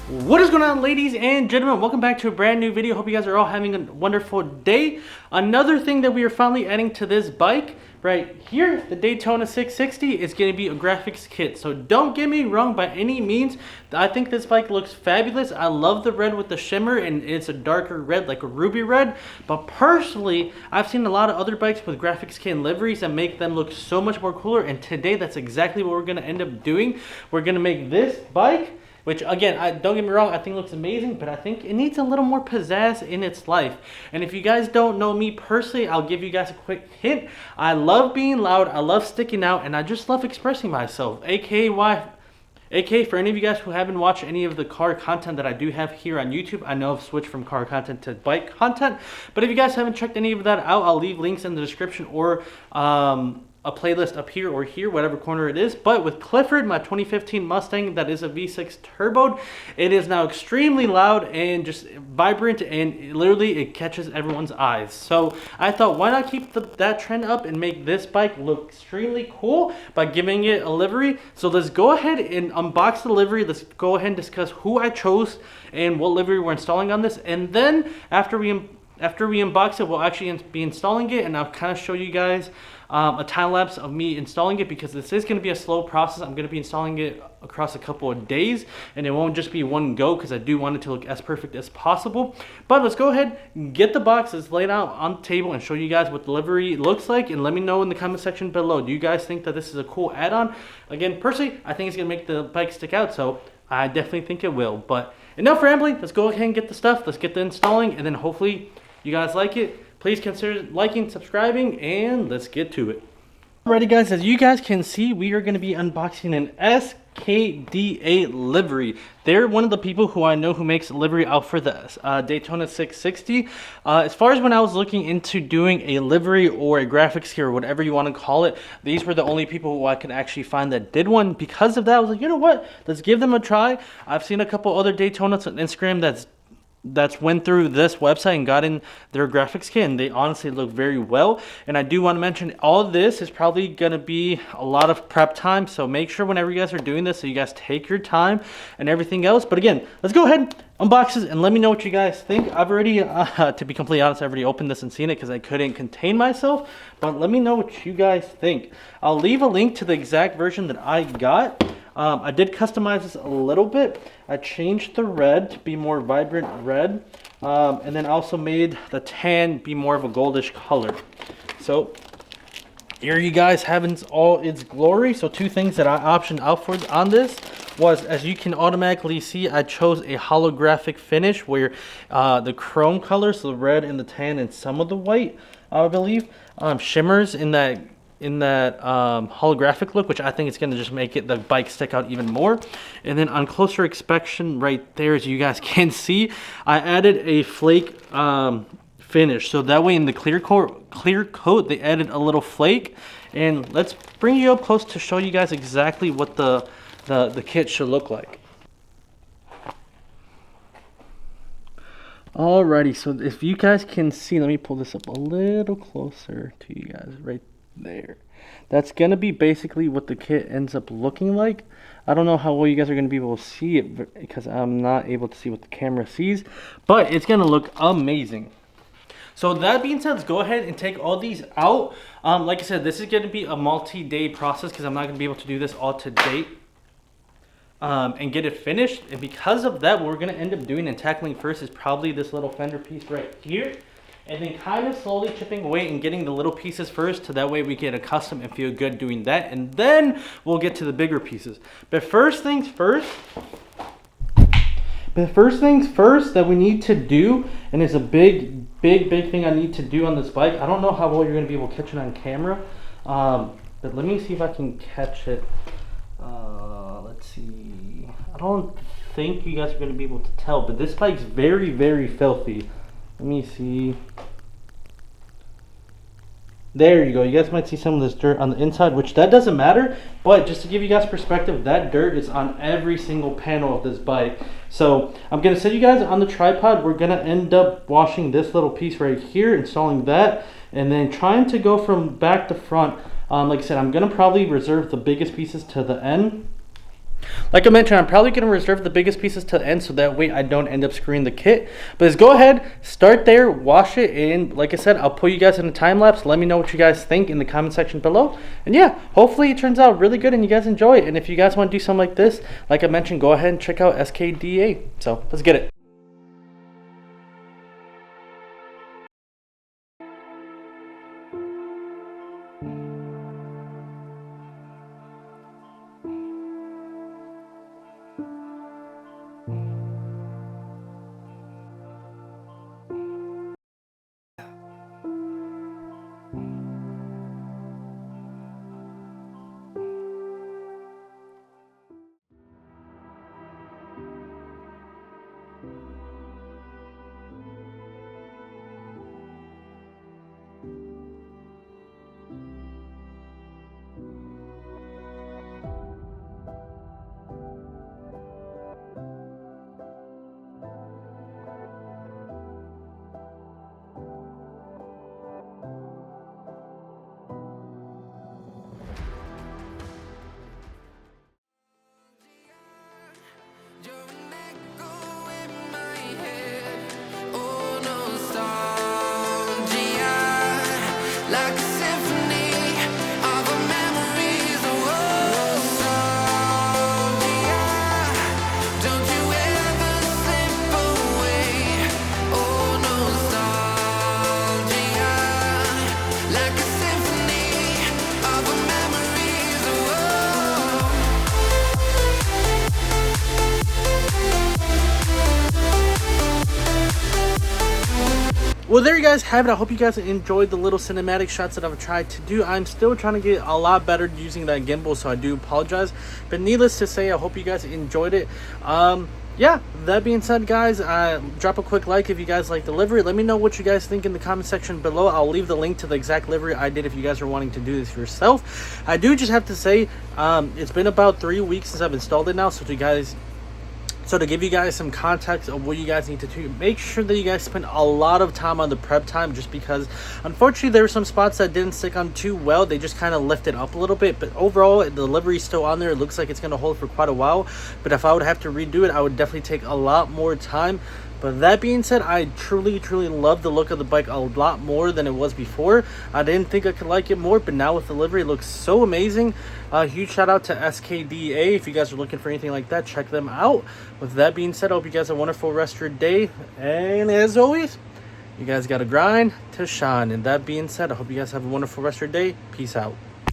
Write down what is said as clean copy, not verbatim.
What is going on, ladies and gentlemen? Welcome back to a brand new video. Hope you guys are all having a wonderful day. Another thing that we are finally adding to this bike right here, the Daytona 660, is going to be a graphics kit. So don't get me wrong by any means. I think this bike looks fabulous. I love the red with the shimmer, and it's a darker red, like a ruby red. But personally, I've seen a lot of other bikes with graphics kit and liveries that make them look so much more cooler. And today, that's exactly what we're going to end up doing. We're going to make this bike, which again, don't get me wrong, I think looks amazing, but I think it needs a little more pizzazz in its life. And if you guys don't know me personally, I'll give you guys a quick hint. I love being loud, I love sticking out, and I just love expressing myself. AKA for any of you guys who haven't watched any of the car content that I do have here on YouTube, I know I've switched from car content to bike content, but if you guys haven't checked any of that out, I'll leave links in the description or a playlist up here or here, whatever corner it is. But with Clifford, my 2015 Mustang that is a V6 turboed, it is now extremely loud and just vibrant, and literally it catches everyone's eyes. So I thought, why not keep that trend up and make this bike look extremely cool by giving it a livery. So let's go ahead and unbox the livery. Let's go ahead and discuss who I chose and what livery we're installing on this, and then after we unbox it, we'll actually be installing it, and I'll kind of show you guys a time lapse of me installing it, because this is going to be a slow process. I'm going to be installing it across a couple of days, and it won't just be one go, because I do want it to look as perfect as possible. But let's go ahead and get the boxes laid out on the table and show you guys what the livery looks like, and let me know in the comment section below, do you guys think that this is a cool add-on? Again, personally, I think it's going to make the bike stick out, so I definitely think it will. But enough rambling, let's go ahead and get the stuff, let's get the installing, and then hopefully you guys like it. Please consider liking, subscribing, and let's get to it. Alrighty guys, as you guys can see, we are going to be unboxing an SKDA livery. They're one of the people who I know who makes livery out for the Daytona 660. As far as when I was looking into doing a livery or a graphics kit or whatever you want to call it, these were the only people who I could actually find that did one. Because of that, I was like, you know what? Let's give them a try. I've seen a couple other Daytonas on Instagram that's went through this website and got in their graphics kit, and they honestly look very well. And I do want to mention, all of this is probably going to be a lot of prep time, so make sure whenever you guys are doing this, so you guys take your time and everything else. But again, let's go ahead, unbox this, and let me know what you guys think. I've already to be completely honest, I've already opened this and seen it because I couldn't contain myself, but let me know what you guys think. I'll leave a link to the exact version that I got. I did customize this a little bit. I changed the red to be more vibrant red, and then also made the tan be more of a goldish color. So here you guys have it all its glory. So two things that I optioned out for on this was, as you can automatically see, I chose a holographic finish where the chrome colors, so the red and the tan and some of the white, I believe, shimmers in that holographic look, which I think is going to just make the bike stick out even more. And then on closer inspection right there, as you guys can see, I added a flake finish, so that way in the clear coat they added a little flake. And let's bring you up close to show you guys exactly what the kit should look like. Alrighty, so if you guys can see, let me pull this up a little closer to you guys right there. That's gonna be basically what the kit ends up looking like. I don't know how well you guys are gonna be able to see it because I'm not able to see what the camera sees, but it's gonna look amazing. So that being said, let's go ahead and take all these out. Like I said, this is gonna be a multi-day process because I'm not gonna be able to do this all to date and get it finished. And because of that, what we're gonna end up doing and tackling first is probably this little fender piece right here, and then kind of slowly chipping away and getting the little pieces first, so that way we get accustomed and feel good doing that, and then we'll get to the bigger pieces. But first things first that we need to do, and it's a big thing I need to do on this bike. I don't know how well you're going to be able to catch it on camera, but let me see if I can catch it. Let's see. I don't think you guys are going to be able to tell, but this bike's very, very filthy. Let me see. There you go. You guys might see some of this dirt on the inside, which that doesn't matter, but just to give you guys perspective, that dirt is on every single panel of this bike. So I'm going to set you guys on the tripod. We're going to end up washing this little piece right here, installing that, and then trying to go from back to front. Like I said, I'm going to probably reserve the biggest pieces to the end. Like I mentioned, I'm probably going to reserve the biggest pieces to the end so that way I don't end up screwing the kit. But let's go ahead, start there, wash it, and like I said, I'll put you guys in a time lapse. Let me know what you guys think in the comment section below. And yeah, hopefully it turns out really good and you guys enjoy it. And if you guys want to do something like this, like I mentioned, go ahead and check out SKDA. So let's get it. Well, there you guys have it. I hope you guys enjoyed the little cinematic shots that I've tried to do. I'm still trying to get a lot better using that gimbal, so I do apologize. But needless to say, I hope you guys enjoyed it. Yeah, that being said, guys, drop a quick like if you guys like the livery. Let me know what you guys think in the comment section below. I'll leave the link to the exact livery I did if you guys are wanting to do this yourself. I do just have to say, it's been about 3 weeks since I've installed it now, so to give you guys some context of what you guys need to do, make sure that you guys spend a lot of time on the prep time, just because unfortunately there were some spots that didn't stick on too well. They just kind of lifted up a little bit, but overall the livery is still on there. It looks like it's going to hold for quite a while, but if I would have to redo it, I would definitely take a lot more time. But that being said, I truly love the look of the bike a lot more than it was before. I didn't think I could like it more, but now with the livery, it looks so amazing. Huge shout out to SKDA. If you guys are looking for anything like that, check them out. With that being said, I hope you guys have a wonderful rest of your day. And as always, you guys got to grind to shine. And that being said, I hope you guys have a wonderful rest of your day. Peace out.